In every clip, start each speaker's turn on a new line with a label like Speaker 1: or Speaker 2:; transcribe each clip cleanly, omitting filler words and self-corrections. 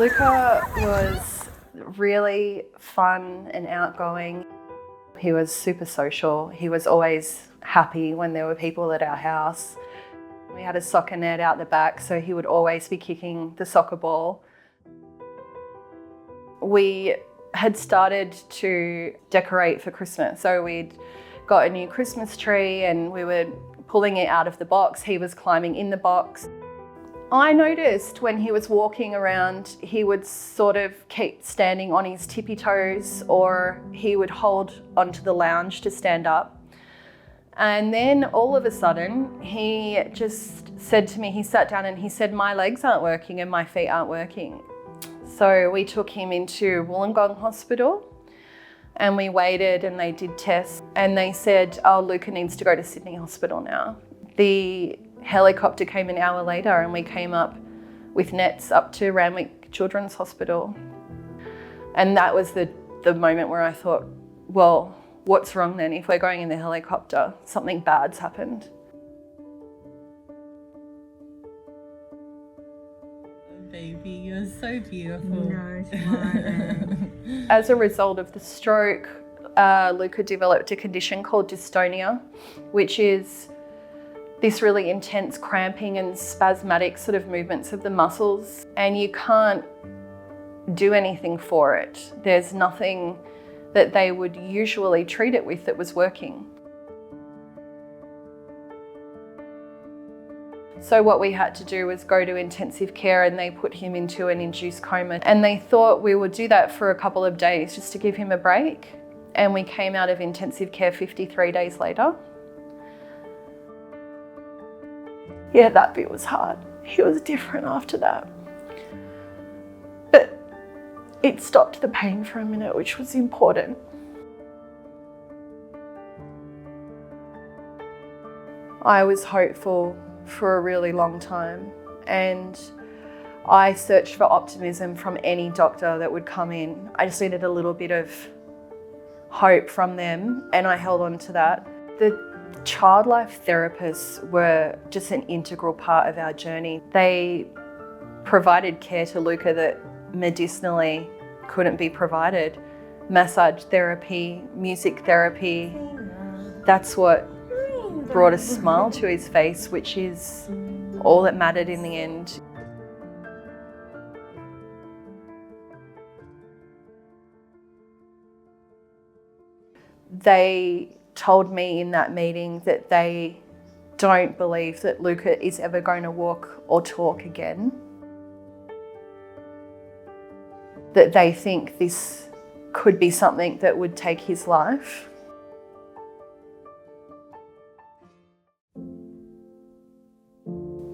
Speaker 1: Luca was really fun and outgoing. He was super social. He was always happy when there were people at our house. We had a soccer net out the back, so he would always be kicking the soccer ball. We had started to decorate for Christmas. So we'd got a new Christmas tree and we were pulling it out of the box. He was climbing in the box. I noticed when he was walking around, he would sort of keep standing on his tippy toes, or he would hold onto the lounge to stand up. And then all of a sudden, he just said to me, he sat down and he said, "My legs aren't working and my feet aren't working." So we took him into Wollongong Hospital and we waited and they did tests and they said, "Oh, Luca needs to go to Sydney Hospital now." The helicopter came an hour later and we came up with nets up to Randwick Children's Hospital. And that was the moment where I thought, well, what's wrong then? If we're going in the helicopter, something bad's happened.
Speaker 2: Baby, you're so beautiful.
Speaker 3: No, smart.
Speaker 1: As a result of the stroke, Luca developed a condition called dystonia, which is this really intense cramping and spasmodic sort of movements of the muscles, and you can't do anything for it. There's nothing that they would usually treat it with that was working. So what we had to do was go to intensive care and they put him into an induced coma, and they thought we would do that for a couple of days just to give him a break, and we came out of intensive care 53 days later. Yeah, that bit was hard. He was different after that. But it stopped the pain for a minute, which was important. I was hopeful for a really long time, and I searched for optimism from any doctor that would come in. I just needed a little bit of hope from them, and I held on to that. The child life therapists were just an integral part of our journey. They provided care to Luca that medicinally couldn't be provided. Massage therapy, music therapy, that's what brought a smile to his face, which is all that mattered in the end. They told me in that meeting that they don't believe that Luca is ever going to walk or talk again. That they think this could be something that would take his life.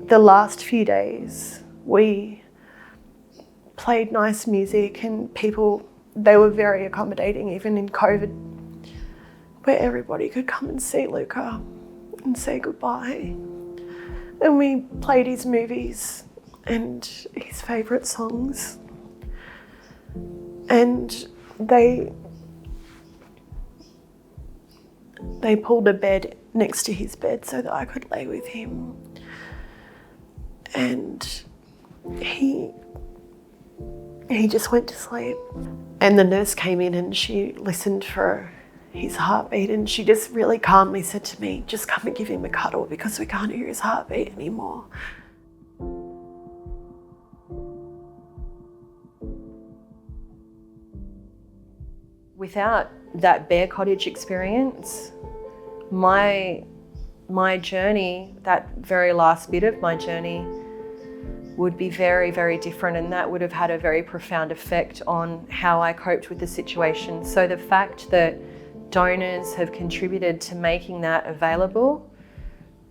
Speaker 1: The last few days, we played nice music and people, they were very accommodating, even in COVID, where everybody could come and see Luca and say goodbye. And we played his movies and his favourite songs. And they pulled a bed next to his bed so that I could lay with him. And he just went to sleep. And the nurse came in and she listened for his heartbeat, and she just really calmly said to me, "Just come and give him a cuddle because we can't hear his heartbeat anymore." Without that Bear Cottage experience, my journey, that very last bit of my journey, would be very, very different, and that would have had a very profound effect on how I coped with the situation. So the fact that donors have contributed to making that available,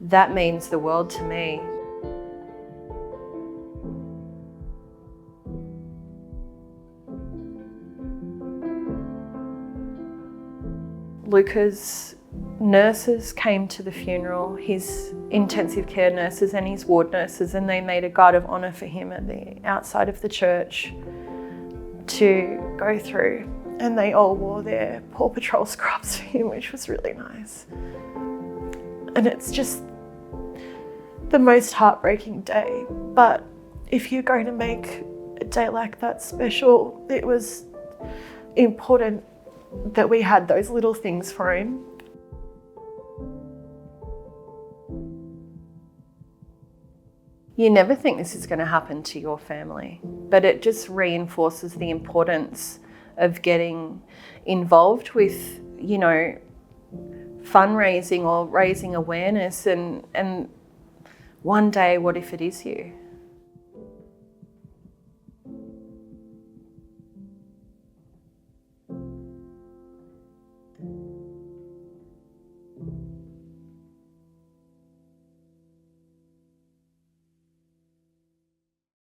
Speaker 1: that means the world to me. Luca's nurses came to the funeral, his intensive care nurses and his ward nurses, and they made a guard of honour for him at the outside of the church to go through. And they all wore their Paw Patrol scrubs for him, which was really nice. And it's just the most heartbreaking day. But if you're going to make a
Speaker 4: a day like that special. It was important that we had those little things for him.
Speaker 1: You never think this is going to happen to your family, but it just reinforces the importance of getting involved with, you know, fundraising or raising awareness, and one day, what if it is you?